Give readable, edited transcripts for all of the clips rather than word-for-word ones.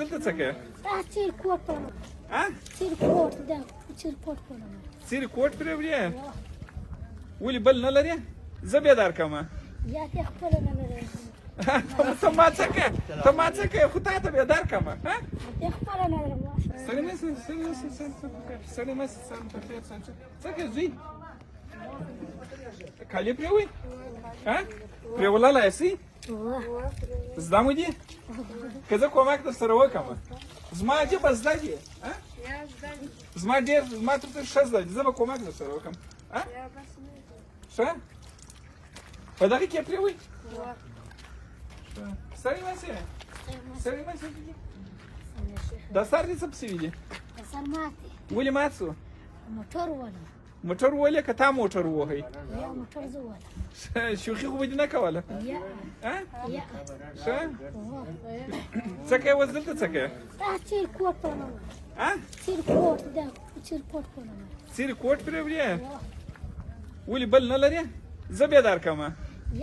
دلته څه کوي؟ چیرې کوټ پرم چیرې کوټ ده چیرې کوټ پرم چیرې کوټ پرې وړې ولې بل نه لرې زه بیا درکمه یا ته خپله نه لرې ته ما څه کوې ته ما څه کوې خو تا ته بیا درکمه ته خپله نه لرم سړی مه سړی مه څه کوې زوی کالي پرېوئ پرېوللی شئ زده مو دي که زه کومک در سره وکړم زما جبه زده دي زما ډېر زما تر ټولو ښه زده دي زه به کومک در سره وکړم ښه په دغه کې پرېوئ سړی مه سې سړی مه سې دا سر دې څه پسې وي دي سر مات دی ولې مات سو موټر وولم موټر ولې که تا موټر ووهئ یا موټر زه وولم شوخي خو به دې نه کوله یا ښه څه کوې اوس دلته څه کوې چیرې کوټ پرم چیرې کوټ ده چیرې کوټ پرم چیرې کوټ پرې وړې ولې بل نه لرې زه بیا درکمه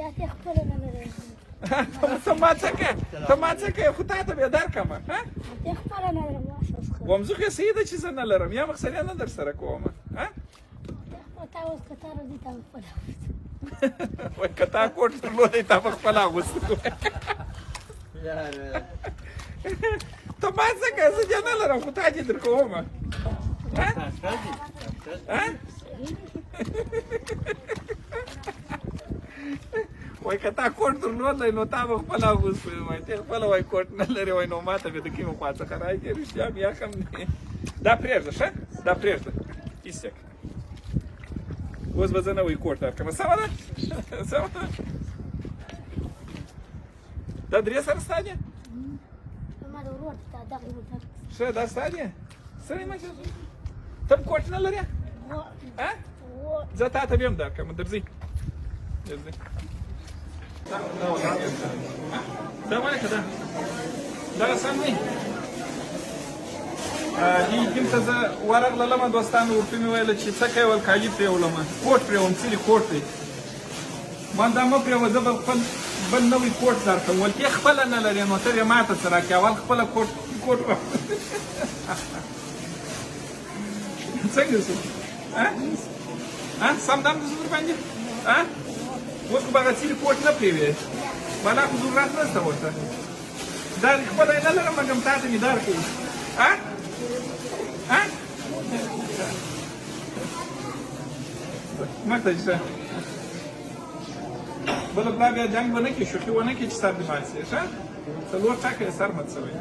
یا ته خپله نه لرې ته ما څه کوې ته ما څه کوې خو تا ته بیا درکمه ته خپله نه لرم وم زه خو یې صحیح ده چې زه نه لرم یا مقصدیا نه در سره کومه تا اوس که تا راځي تا به خپله وایي که تا کوټ درلودی تا به خپله اغوستی ته ما څه کوې زه دې نه لرم خو تا دې در کومه وایي که تا کوټ درلودی نو تا به خپله اغوستی وایي ته خپله وایي کوټ نه لرې وایي نو ما ته بیا د کومې خوا څخه راځي رښتیا بیا هم نه دا پرېږده ښه دا پرېږده ایسته اوس به زه نوی کوټ درکړم سمه ده سمه ده دا درې سره ستا دي ما د ورور ته دغه موټر ښه دا ستا دي سړی مه چې ته هم کوټ نه لرې زه تا ته بیا هم درکړم درځئ درځئ دا ولې که دغه سم دی دلته زه ورغللم دوستانو ورته مې ویله چې څه کوې ول کالي پرېولم کوټ پرېوم څیرې کوټ دی ما دا مه پرېوه زه به خپل بل نوی کوټ درکړم ول ته خپله نه لرې نو ته یې ما ته څه راکړې اول خپله کوټ څنګه شو سم دم د زه درباندې اوس خو به هغه څیرې کوټ نه پرېوې بلا خو ضرورت نشته ورته دا خپله یې نه لرم مګم تا ته مې درکړي مکته چې بله پلا بیا جنګ به نه کړي شوخي ونه کړي چې سر دې مات شي ښه څلور ټکه یې سر مات شوی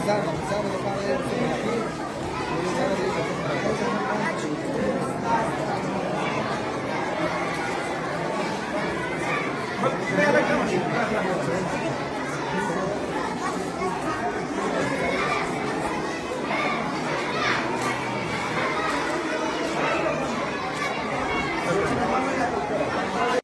Zara,